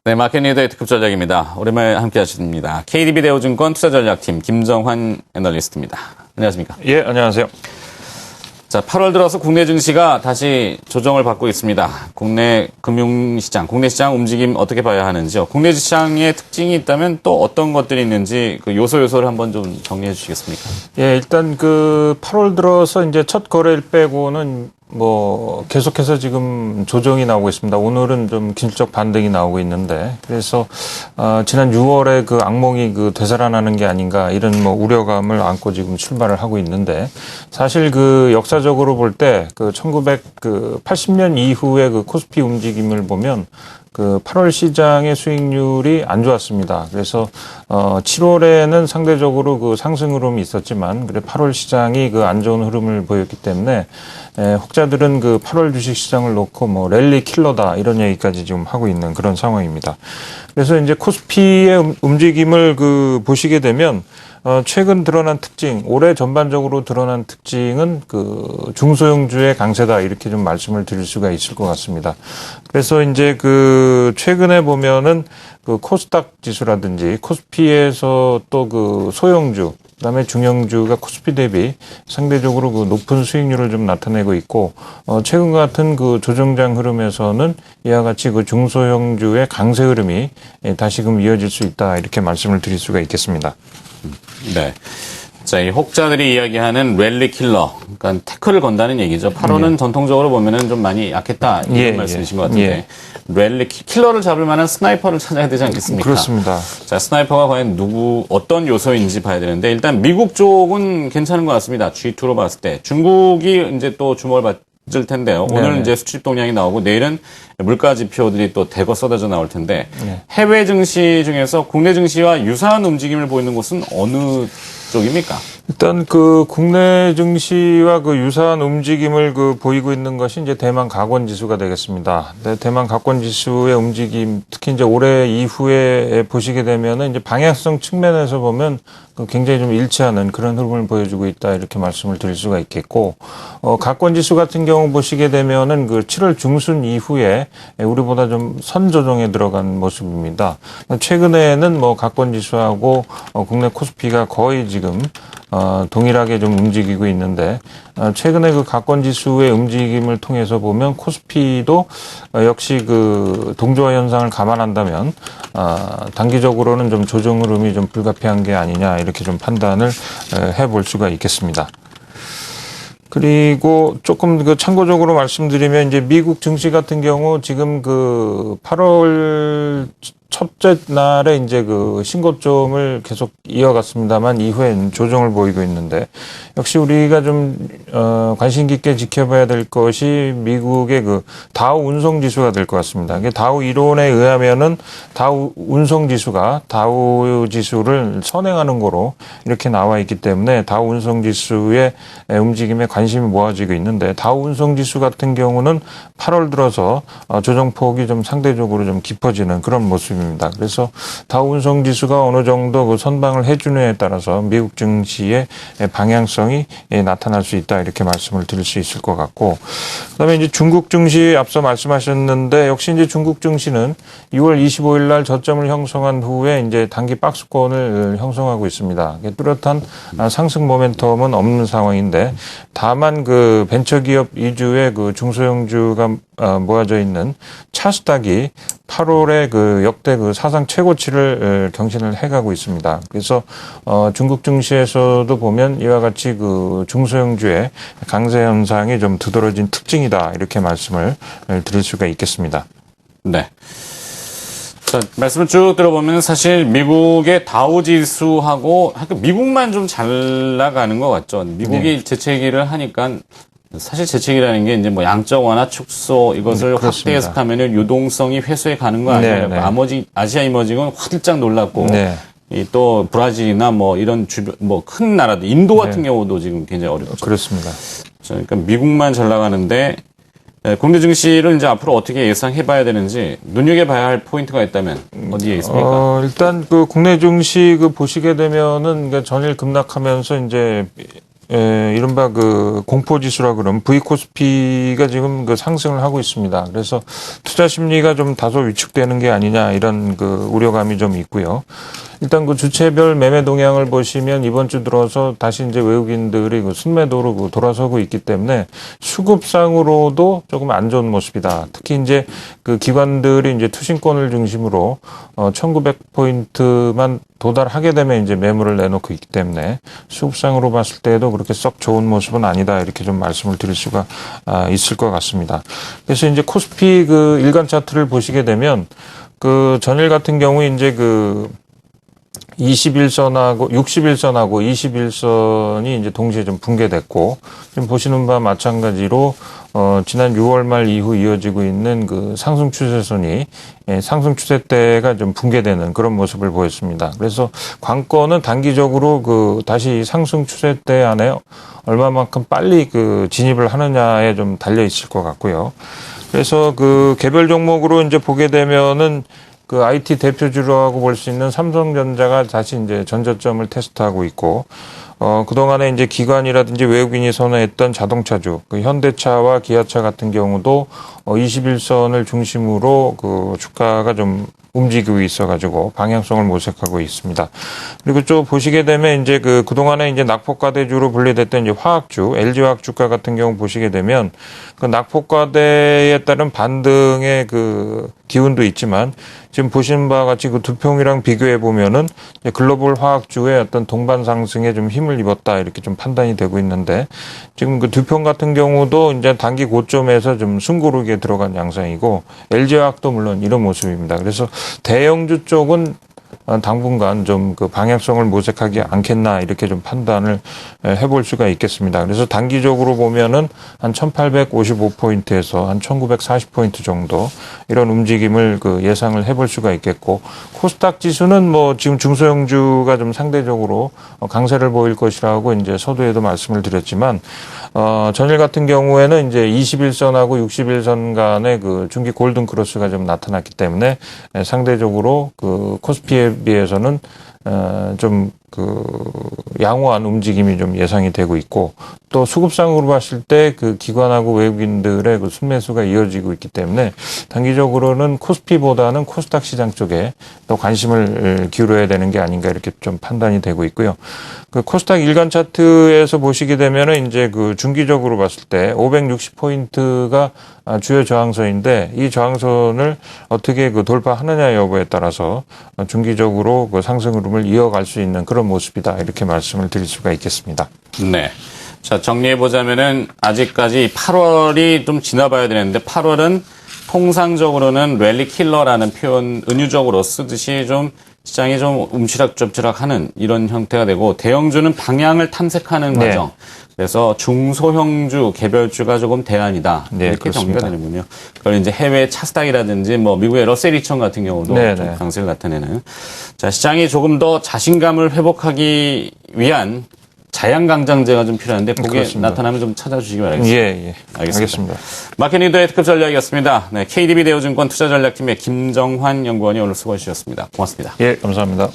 네, 마켓 리더의 특급 전략입니다. 오랜만에 함께 하십니다. KDB 대우증권 투자전략팀 김정환 애널리스트입니다. 안녕하십니까? 예, 안녕하세요. 자, 8월 들어서 국내 증시가 다시 조정을 받고 있습니다. 국내 금융시장, 국내 시장 움직임 어떻게 봐야 하는지요? 국내 시장의 특징이 있다면 또 어떤 것들이 있는지 그 요소를 한번 좀 정리해 주시겠습니까? 예, 일단 8월 들어서 이제 첫 거래일 빼고는 계속해서 지금 조정이 나오고 있습니다. 오늘은 좀 기술적 반등이 나오고 있는데, 그래서, 지난 6월에 그 악몽이 되살아나는 게 아닌가, 이런 우려감을 안고 지금 출발을 하고 있는데, 사실 역사적으로 볼 때, 1980년 이후에 코스피 움직임을 보면, 8월 시장의 수익률이 안 좋았습니다. 그래서 7월에는 상대적으로 상승 흐름이 있었지만, 그래 8월 시장이 안 좋은 흐름을 보였기 때문에 혹자들은 8월 주식 시장을 놓고 랠리 킬러다 이런 얘기까지 지금 하고 있는 그런 상황입니다. 그래서 이제 코스피의 움직임을 보시게 되면 최근 드러난 특징, 올해 전반적으로 드러난 특징은 중소형주의 강세다 이렇게 좀 말씀을 드릴 수가 있을 것 같습니다. 그래서 이제 최근에 보면은 코스닥 지수라든지 코스피에서 또 소형주, 그다음에 중형주가 코스피 대비 상대적으로 높은 수익률을 좀 나타내고 있고, 최근 같은 조정장 흐름에서는 이와 같이 중소형주의 강세 흐름이 다시금 이어질 수 있다 이렇게 말씀을 드릴 수가 있겠습니다. 네. 자, 이 혹자들이 이야기하는 랠리 킬러, 그러니까 태클을 건다는 얘기죠. 8월은 전통적으로 보면은 좀 많이 약했다 이런 말씀이신 것 같은데, 랠리 킬러를 잡을 만한 스나이퍼를 찾아야 되지 않겠습니까? 그렇습니다. 자, 스나이퍼가 과연 어떤 요소인지 봐야 되는데, 일단 미국 쪽은 괜찮은 것 같습니다. G2로 봤을 때 중국이 이제 또 주목을 받을 텐데요. 오늘 이제 수출 동향이 나오고 내일은 물가 지표들이 또 대거 쏟아져 나올 텐데, 해외 증시 중에서 국내 증시와 유사한 움직임을 보이는 곳은 어느 쪽입니까? 일단 국내 증시와 유사한 움직임을 보이고 있는 것이 이제 대만 가권 지수가 되겠습니다. 네, 대만 가권 지수의 움직임, 특히 이제 올해 이후에 보시게 되면은 이제 방향성 측면에서 보면 굉장히 좀 일치하는 그런 흐름을 보여주고 있다 이렇게 말씀을 드릴 수가 있겠고, 가권 지수 같은 경우 보시게 되면은 7월 중순 이후에 우리보다 좀 선조정에 들어간 모습입니다. 최근에는 가권 지수하고 국내 코스피가 거의 지금 동일하게 좀 움직이고 있는데, 최근에 가권 지수의 움직임을 통해서 보면 코스피도 역시 동조화 현상을 감안한다면 단기적으로는 좀 조정 흐름이 좀 불가피한 게 아니냐 이렇게 좀 판단을 해볼 수가 있겠습니다. 그리고 조금 참고적으로 말씀드리면 이제 미국 증시 같은 경우 지금 8월 첫째 날에 이제 신고점을 계속 이어갔습니다만 이후엔 조정을 보이고 있는데, 역시 우리가 좀 관심 깊게 지켜봐야 될 것이 미국의 다우 운송 지수가 될 것 같습니다. 다우 이론에 의하면은 다우 운송 지수가 다우 지수를 선행하는 거로 이렇게 나와 있기 때문에 다우 운송 지수의 움직임에 관심이 모아지고 있는데, 다우 운송 지수 같은 경우는 8월 들어서 조정폭이 좀 상대적으로 좀 깊어지는 그런 모습입니다. 그래서 다우 운송 지수가 어느 정도 선방을 해주느냐에 따라서 미국 증시의 방향성이 나타날 수 있다 이렇게 말씀을 드릴 수 있을 것 같고, 그다음에 이제 중국 증시 앞서 말씀하셨는데, 역시 이제 중국 증시는 6월 25일 날 저점을 형성한 후에 이제 단기 박스권을 형성하고 있습니다. 뚜렷한 상승 모멘텀은 없는 상황인데, 다만 벤처기업 위주의 중소형주가 모아져 있는 차스닥이 8월에 역대 사상 최고치를 경신을 해가고 있습니다. 그래서 중국 증시에서도 보면 이와 같이 중소형주의 강세 현상이 좀 두드러진 특징이다 이렇게 말씀을 드릴 수가 있겠습니다. 네. 자, 말씀을 쭉 들어보면 사실 미국의 다우 지수하고 미국만 좀 잘 나가는 것 같죠. 미국이 재채기를 하니까 사실 재채기라는 게 이제 양적 완화 축소 이것을 확대 해석하면은 유동성이 회수해 가는 거 아니에요. 나머지 아시아 이머징은 화들짝 놀랐고, 또 브라질이나 이런 주변 큰 나라들, 인도 같은 경우도 지금 굉장히 어렵죠. 그렇습니다. 그러니까 미국만 잘 나가는데, 국내 증시를 이제 앞으로 어떻게 예상해봐야 되는지 눈여겨봐야 할 포인트가 있다면 어디에 있습니까? 일단 국내 증시 보시게 되면은 전일 급락하면서 이제 이른바 그 공포지수라 그러면 V코스피가 지금 그 상승을 하고 있습니다. 그래서 투자 심리가 좀 다소 위축되는 게 아니냐 이런 그 우려감이 좀 있고요. 일단 그 주체별 매매 동향을 보시면 이번 주 들어서 다시 이제 외국인들이 그 순매도로 그 돌아서고 있기 때문에 수급상으로도 조금 안 좋은 모습이다. 특히 이제 그 기관들이 이제 투신권을 중심으로 1900포인트만 도달하게 되면 이제 매물을 내놓고 있기 때문에 수급상으로 봤을 때에도 그렇게 썩 좋은 모습은 아니다. 이렇게 좀 말씀을 드릴 수가 있을 것 같습니다. 그래서 이제 코스피 그 일간 차트를 보시게 되면 그 전일 같은 경우 이제 그 21선하고 61선하고 21선이 이제 동시에 좀 붕괴됐고 지금 보시는 바와 마찬가지로 지난 6월 말 이후 이어지고 있는 그 상승 추세선이 상승 추세대가 좀 붕괴되는 그런 모습을 보였습니다. 그래서 관건은 단기적으로 그 다시 상승 추세대 안에 얼마만큼 빨리 그 진입을 하느냐에 좀 달려 있을 것 같고요. 그래서 그 개별 종목으로 이제 보게 되면은 그 IT 대표주라고 볼 수 있는 삼성전자가 다시 이제 전저점을 테스트하고 있고, 그동안에 이제 기관이라든지 외국인이 선호했던 자동차주, 그 현대차와 기아차 같은 경우도 21선을 중심으로 그 주가가 좀 움직이고 있어가지고 방향성을 모색하고 있습니다. 그리고 또 보시게 되면 이제 그동안에 이제 낙폭과대주로 분류됐던 이제 화학주, LG화학 주가 같은 경우 보시게 되면 그 낙폭과대에 따른 반등의 그 기운도 있지만 지금 보시는 바와 같이 그 두 평이랑 비교해 보면은 글로벌 화학주의 어떤 동반 상승에 좀 힘을 입었다 이렇게 좀 판단이 되고 있는데 지금 그 두 평 같은 경우도 이제 단기 고점에서 좀 숨고르게 들어간 양상이고 LG화학도 물론 이런 모습입니다. 그래서 대형주 쪽은 당분간 좀 그 방향성을 모색하지 않겠나 이렇게 좀 판단을 해볼 수가 있겠습니다. 그래서 단기적으로 보면은 한 1855포인트에서 한 1940포인트 정도 이런 움직임을 그 예상을 해볼 수가 있겠고 코스닥 지수는 뭐 지금 중소형주가 좀 상대적으로 강세를 보일 것이라고 이제 서두에도 말씀을 드렸지만 전일 같은 경우에는 이제 21선하고 61선 간의 그 중기 골든 크로스가 좀 나타났기 때문에 상대적으로 그 코스피에 비해서는 좀 그 양호한 움직임이 좀 예상이 되고 있고 또 수급상으로 봤을 때 그 기관하고 외국인들의 그 순매수가 이어지고 있기 때문에 단기적으로는 코스피보다는 코스닥 시장 쪽에 더 관심을 기울여야 되는 게 아닌가 이렇게 좀 판단이 되고 있고요. 그 코스닥 일간 차트에서 보시게 되면은 이제 그 중기적으로 봤을 때 560포인트가 주요 저항선인데 이 저항선을 어떻게 그 돌파하느냐 여부에 따라서 중기적으로 그 상승 흐름을 이어갈 수 있는 그런 모습이다 이렇게 말씀을 드릴 수가 있겠습니다. 네. 자, 정리해보자면은 아직까지 8월이 좀 지나봐야 되는데 8월은 통상적으로는 랠리 킬러라는 표현 은유적으로 쓰듯이 좀 시장이 좀 움츠락접츠락하는 이런 형태가 되고 대형주는 방향을 탐색하는 네. 과정. 그래서 중소형주, 개별주가 조금 대안이다. 네, 이렇게 그렇습니다. 정리가 되는군요. 그걸 이제 해외 차스닥이라든지 뭐 미국의 러셀 2000 같은 경우도 네, 좀 네. 강세를 나타내는. 자, 시장이 조금 더 자신감을 회복하기 위한 자양강장제가 좀 필요한데 그게 그렇습니다. 나타나면 좀 찾아주시기 바라겠습니다. 예. 알겠습니다. 마켓리더의 특급 전략이었습니다. 네, KDB 대우증권 투자전략팀의 김정환 연구원이 오늘 수고해 주셨습니다. 고맙습니다. 예, 감사합니다.